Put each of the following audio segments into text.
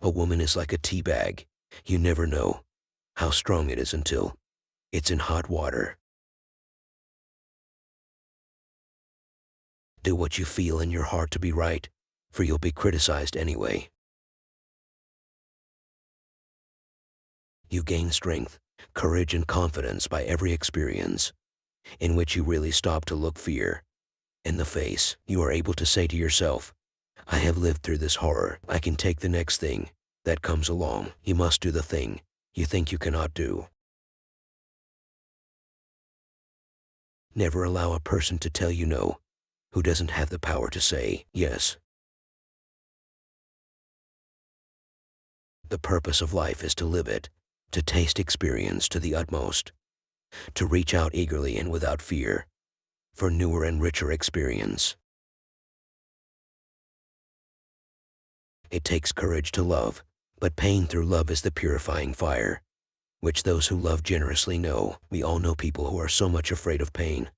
A woman is like a tea bag. You never know how strong it is until it's in hot water. Do what you feel in your heart to be right, for you'll be criticized anyway. You gain strength, courage, and confidence by every experience in which you really stop to look fear in the face. You are able to say to yourself, I have lived through this horror. I can take the next thing that comes along. You must do the thing you think you cannot do. Never allow a person to tell you no who doesn't have the power to say yes. The purpose of life is to live it, to taste experience to the utmost, to reach out eagerly and without fear for newer and richer experience. It takes courage to love, but pain through love is the purifying fire, which those who love generously know. We all know people who are so much afraid of pain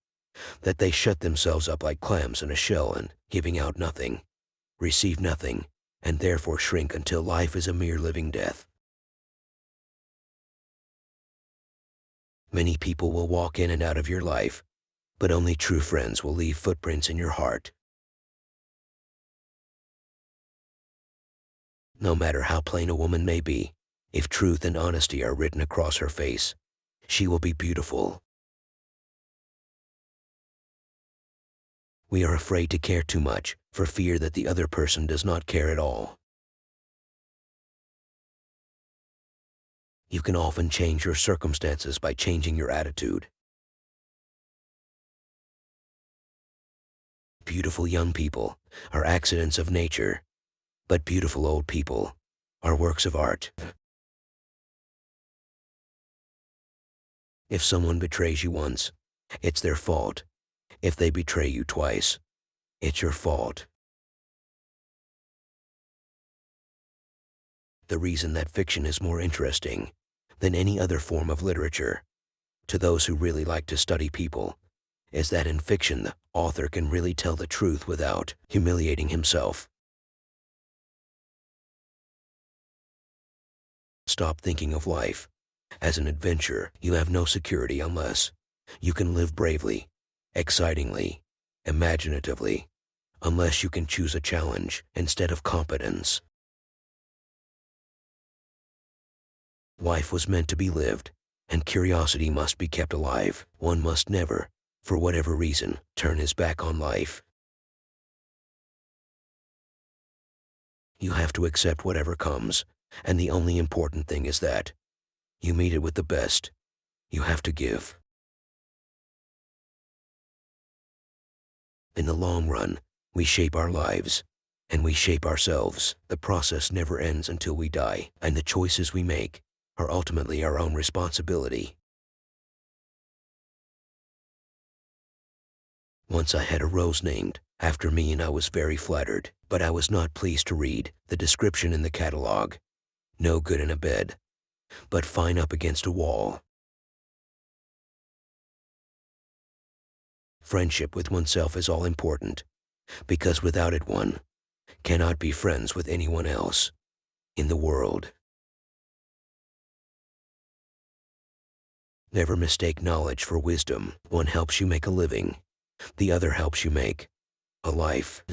that they shut themselves up like clams in a shell and, giving out nothing, receive nothing, and therefore shrink until life is a mere living death. Many people will walk in and out of your life, but only true friends will leave footprints in your heart. No matter how plain a woman may be, if truth and honesty are written across her face, she will be beautiful. We are afraid to care too much for fear that the other person does not care at all. You can often change your circumstances by changing your attitude. Beautiful young people are accidents of nature, but beautiful old people are works of art. If someone betrays you once, it's their fault. If they betray you twice, it's your fault. The reason that fiction is more interesting than any other form of literature, to those who really like to study people, is that in fiction the author can really tell the truth without humiliating himself. Stop thinking of life as an adventure. You have no security unless you can live bravely, excitingly, imaginatively, unless you can choose a challenge instead of competence. Life was meant to be lived, and curiosity must be kept alive. One must never, for whatever reason, turn his back on life. You have to accept whatever comes, and the only important thing is that you meet it with the best you have to give. In the long run, we shape our lives, and we shape ourselves. The process never ends until we die, and the choices we make are ultimately our own responsibility. Once I had a rose named after me and I was very flattered, but I was not pleased to read the description in the catalog. No good in a bed, but fine up against a wall. Friendship with oneself is all important, because without it one cannot be friends with anyone else in the world. Never mistake knowledge for wisdom. One helps you make a living, the other helps you make a life.